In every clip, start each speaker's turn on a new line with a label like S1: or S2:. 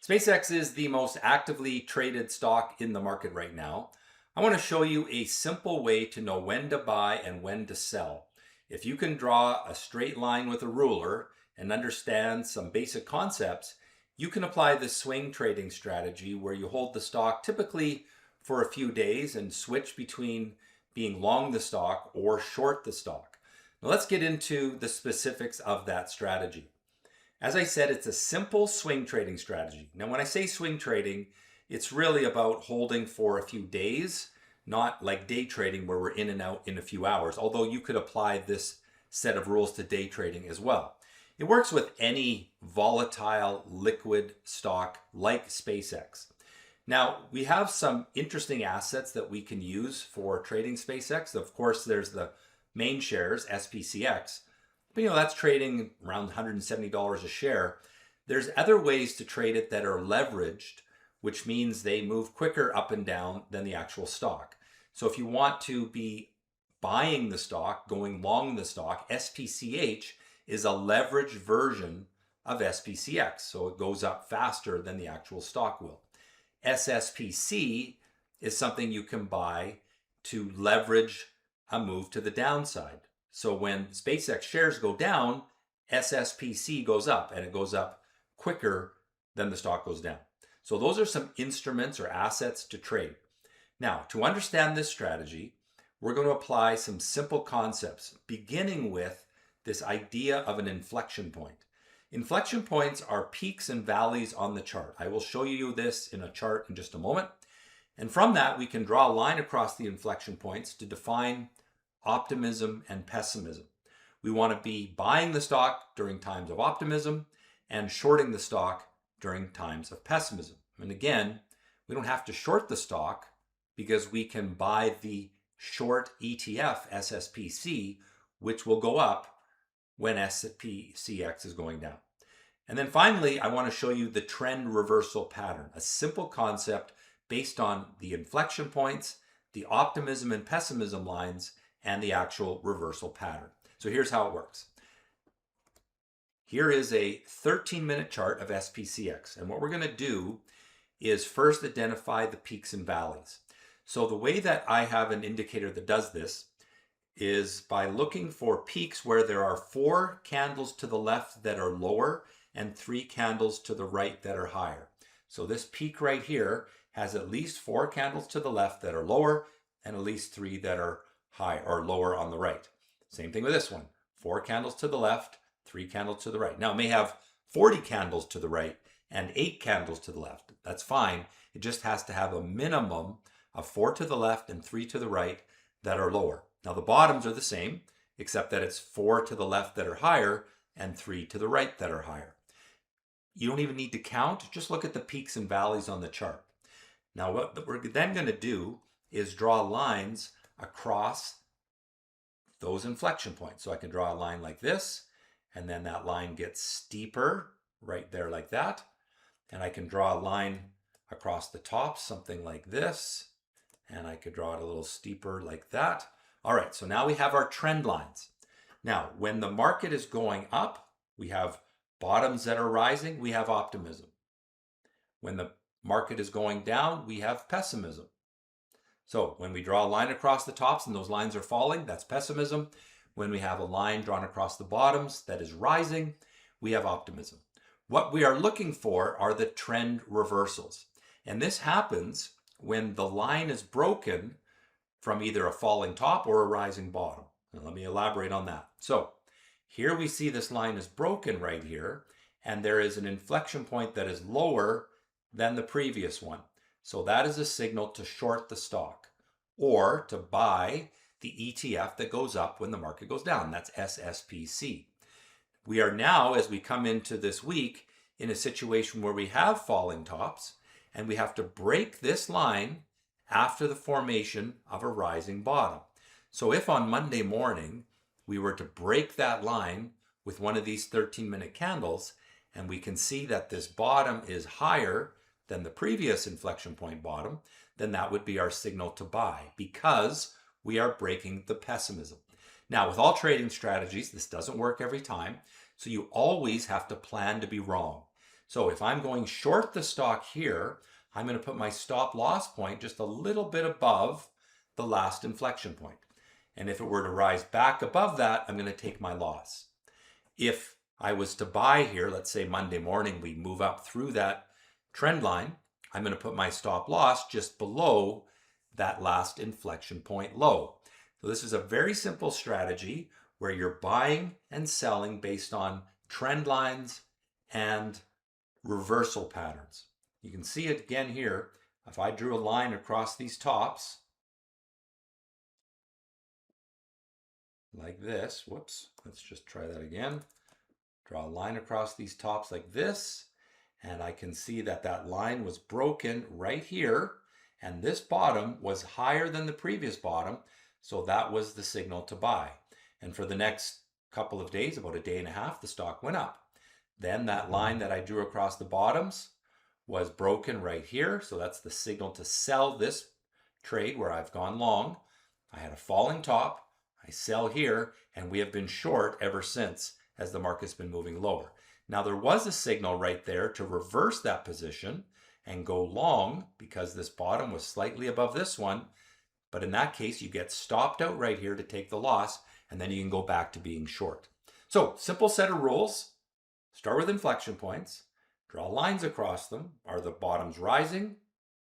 S1: SpaceX is the most actively traded stock in the market right now. I want to show you a simple way to know when to buy and when to sell. If you can draw a straight line with a ruler and understand some basic concepts, you can apply the swing trading strategy where you hold the stock typically for a few days and switch between being long the stock or short the stock. Now let's get into the specifics of that strategy. As I said, it's a simple swing trading strategy. Now, when I say swing trading, it's really about holding for a few days, not like day trading where we're in and out in a few hours, although you could apply this set of rules to day trading as well. It works with any volatile liquid stock like SpaceX. Now, we have some interesting assets that we can use for trading SpaceX. Of course, there's the main shares, SPCX. But that's trading around $170 a share. There's other ways to trade it that are leveraged, which means they move quicker up and down than the actual stock. So if you want to be buying the stock, going long the stock, SPCH is a leveraged version of SPCX. So it goes up faster than the actual stock will. SSPC is something you can buy to leverage a move to the downside. So when SpaceX shares go down, SSPC goes up, and it goes up quicker than the stock goes down. So those are some instruments or assets to trade. Now, to understand this strategy, we're going to apply some simple concepts, beginning with this idea of an inflection point. Inflection points are peaks and valleys on the chart. I will show you this in a chart in just a moment. And from that, we can draw a line across the inflection points to define optimism and pessimism. We want to be buying the stock during times of optimism and shorting the stock during times of pessimism. And again, we don't have to short the stock because we can buy the short ETF SSPC, which will go up when SPCX is going down. And then finally, I want to show you the trend reversal pattern, a simple concept based on the inflection points, the optimism and pessimism lines, and the actual reversal pattern. So here's how it works. Here is a 13-minute chart of SPCX. And what we're going to do is first identify the peaks and valleys. So the way that I have an indicator that does this is by looking for peaks where there are 4 candles to the left that are lower and 3 candles to the right that are higher. So this peak right here has at least 4 candles to the left that are lower and at least 3 that are high or lower on the right. Same thing with this one. 4 candles to the left, 3 candles to the right. Now it may have 40 candles to the right and 8 candles to the left. That's fine. It just has to have a minimum of 4 to the left and 3 to the right that are lower. Now the bottoms are the same, except that it's 4 to the left that are higher and 3 to the right that are higher. You don't even need to count. Just look at the peaks and valleys on the chart. Now what we're then going to do is draw lines across those inflection points. So I can draw a line like this, and then that line gets steeper right there like that. And I can draw a line across the top, something like this. And I could draw it a little steeper like that. All right, so now we have our trend lines. Now, when the market is going up, we have bottoms that are rising, we have optimism. When the market is going down, we have pessimism. So when we draw a line across the tops and those lines are falling, that's pessimism. When we have a line drawn across the bottoms that is rising, we have optimism. What we are looking for are the trend reversals. And this happens when the line is broken from either a falling top or a rising bottom. Now let me elaborate on that. So here we see this line is broken right here, and there is an inflection point that is lower than the previous one. So that is a signal to short the stock or to buy the ETF that goes up when the market goes down. That's SSPC. We are now, as we come into this week, in a situation where we have falling tops and we have to break this line after the formation of a rising bottom. So if on Monday morning we were to break that line with one of these 13-minute candles and we can see that this bottom is higher than the previous inflection point bottom, then that would be our signal to buy because we are breaking the pessimism. Now, with all trading strategies, this doesn't work every time, so you always have to plan to be wrong. So if I'm going short the stock here, I'm going to put my stop loss point just a little bit above the last inflection point. And if it were to rise back above that, I'm going to take my loss. If I was to buy here, let's say Monday morning, we move up through that trend line, I'm going to put my stop loss just below that last inflection point low. So this is a very simple strategy where you're buying and selling based on trend lines and reversal patterns. You can see it again here. If I drew a line across these tops, like this, whoops, let's just try that again. Draw a line across these tops like this, and I can see that that line was broken right here, and this bottom was higher than the previous bottom, so that was the signal to buy. And for the next couple of days, about a day and a half, the stock went up. Then that line that I drew across the bottoms was broken right here, so that's the signal to sell this trade where I've gone long. I had a falling top, I sell here, and we have been short ever since as the market's been moving lower. Now there was a signal right there to reverse that position and go long because this bottom was slightly above this one, but in that case you get stopped out right here to take the loss, and then you can go back to being short. So simple set of rules. Start with inflection points, draw lines across them. Are the bottoms rising?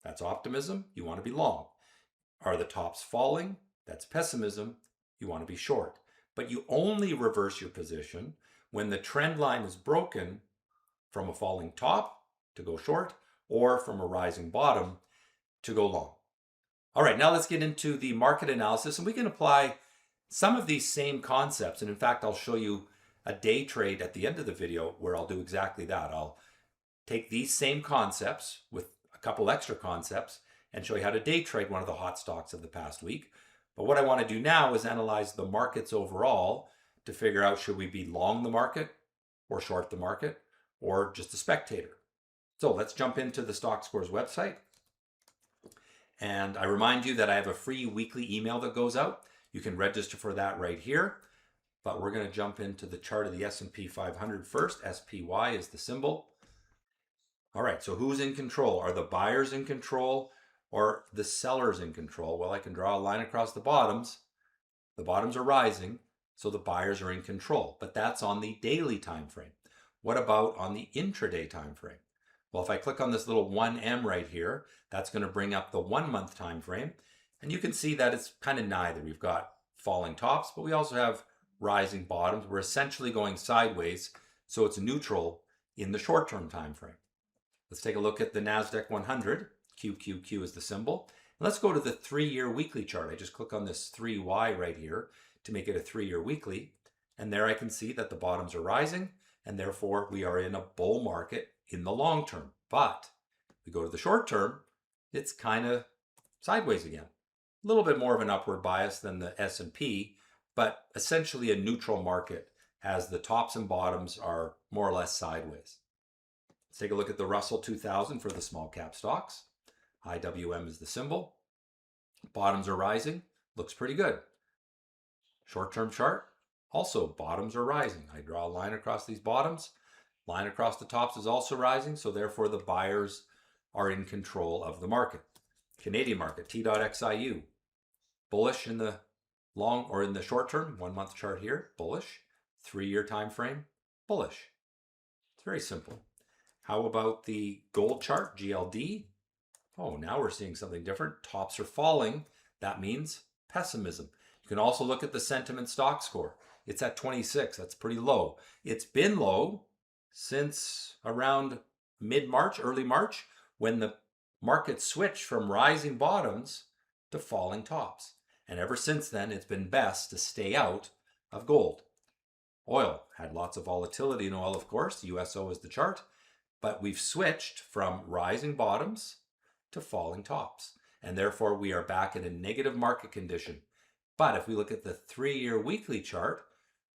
S1: That's optimism, you want to be long. Are the tops falling? That's pessimism, you want to be short. But you only reverse your position when the trend line is broken from a falling top to go short or from a rising bottom to go long. All right, now let's get into the market analysis, and we can apply some of these same concepts. And in fact, I'll show you a day trade at the end of the video where I'll do exactly that. I'll take these same concepts with a couple extra concepts and show you how to day trade one of the hot stocks of the past week. But what I want to do now is analyze the markets overall to figure out, should we be long the market or short the market or just a spectator? So let's jump into the Stockscores website. And I remind you that I have a free weekly email that goes out. You can register for that right here. But we're going to jump into the chart of the S&P 500 first. SPY is the symbol. All right, so who's in control? Are the buyers in control or the sellers in control? Well, I can draw a line across the bottoms. The bottoms are rising, so the buyers are in control. But that's on the daily time frame. What about on the intraday time frame? Well, if I click on this little 1M right here, that's going to bring up the 1 month time frame. And you can see that it's kind of neither. We've got falling tops, but we also have rising bottoms. We're essentially going sideways, so it's neutral in the short-term time frame. Let's take a look at the NASDAQ 100. QQQ is the symbol. And let's go to the 3-year weekly chart. I just click on this 3Y right here to make it a 3-year weekly. And there I can see that the bottoms are rising, and therefore we are in a bull market in the long term. But we go to the short term, it's kind of sideways again. A little bit more of an upward bias than the S&P, but essentially a neutral market as the tops and bottoms are more or less sideways. Let's take a look at the Russell 2000 for the small cap stocks. IWM is the symbol. Bottoms are rising, looks pretty good. Short-term chart, also bottoms are rising. I draw a line across these bottoms. Line across the tops is also rising, so therefore the buyers are in control of the market. Canadian market, T.XIU, bullish in the long or in the short term, 1 month chart here, bullish. 3-year time frame, bullish. It's very simple. How about the gold chart, GLD? Oh, now we're seeing something different. Tops are falling. That means pessimism. You can also look at the sentiment stock score. It's at 26. That's pretty low. It's been low since around mid-March, early March, when the market switched from rising bottoms to falling tops. And ever since then, it's been best to stay out of gold. Oil had lots of volatility in oil, of course. USO is the chart. But we've switched from rising bottoms to falling tops. And therefore, we are back in a negative market condition. But if we look at the 3-year weekly chart,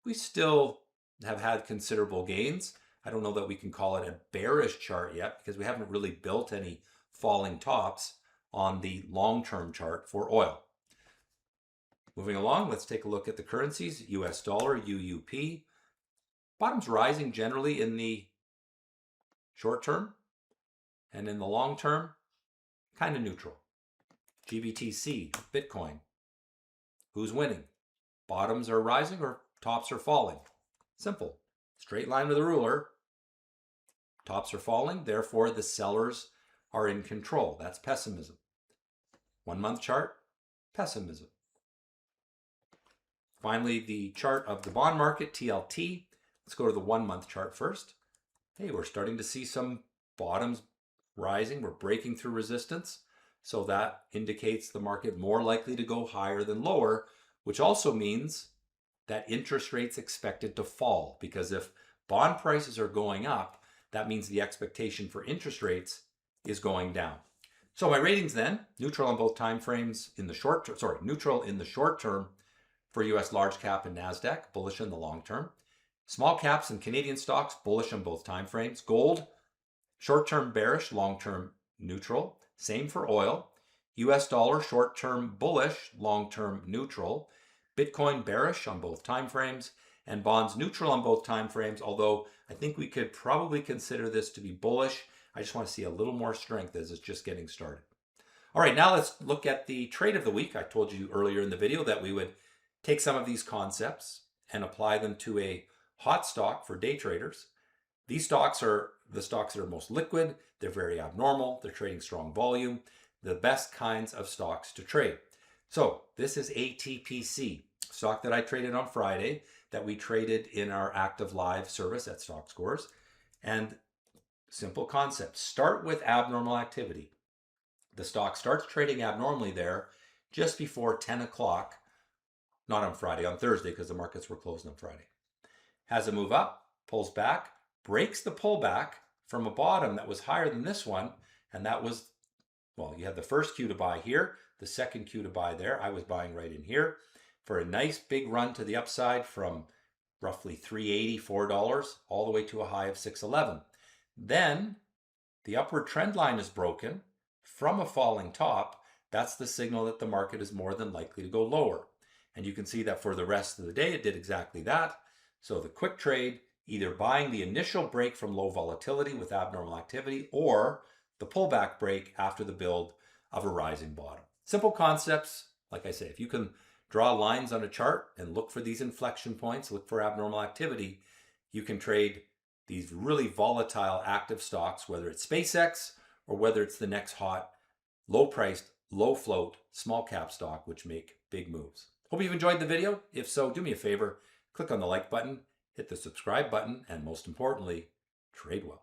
S1: we still have had considerable gains. I don't know that we can call it a bearish chart yet because we haven't really built any falling tops on the long-term chart for oil. Moving along, let's take a look at the currencies. US dollar, UUP. Bottoms rising generally in the short term, and in the long term, kind of neutral. GBTC, Bitcoin. Who's winning? Bottoms are rising or tops are falling? Simple. Straight line with a ruler. Tops are falling, therefore the sellers are in control. That's pessimism. 1 month chart, pessimism. Finally, the chart of the bond market, TLT. Let's go to the 1 month chart first. Hey, we're starting to see some bottoms rising. We're breaking through resistance. So that indicates the market more likely to go higher than lower, which also means that interest rates expected to fall, because if bond prices are going up, that means the expectation for interest rates is going down. So my ratings then, neutral on both time frames in the short term, neutral in the short term for US large cap and NASDAQ, bullish in the long term. Small caps and Canadian stocks, bullish on both time frames. Gold, short term bearish, long term neutral. Same for oil. US dollar, short term bullish, long term neutral. Bitcoin bearish on both time frames, and bonds neutral on both time frames, although I think we could probably consider this to be bullish. I just want to see a little more strength as it's just getting started. All right, now let's look at the trade of the week. I told you earlier in the video that we would take some of these concepts and apply them to a hot stock for day traders. These stocks are the stocks that are most liquid. They're very abnormal. They're trading strong volume. The best kinds of stocks to trade. So this is ATPC, stock that I traded on Friday, that we traded in our active live service at Stockscores. And simple concept, start with abnormal activity. The stock starts trading abnormally there just before 10 o'clock, not on Friday, on Thursday, because the markets were closed on Friday. Has a move up, pulls back, breaks the pullback from a bottom that was higher than this one, and that was, well, you had the first cue to buy here, the second cue to buy there. I was buying right in here for a nice big run to the upside from roughly $3.80, $4, all the way to a high of $6.11. Then the upward trend line is broken from a falling top. That's the signal that the market is more than likely to go lower. And you can see that for the rest of the day, it did exactly that. So the quick trade, either buying the initial break from low volatility with abnormal activity, or the pullback break after the build of a rising bottom. Simple concepts. Like I say, if you can draw lines on a chart and look for these inflection points, look for abnormal activity, you can trade these really volatile active stocks, whether it's SpaceX or whether it's the next hot, low priced, low float, small cap stock, which make big moves. Hope you've enjoyed the video. If so, do me a favor, click on the like button, hit the subscribe button, and most importantly, trade well.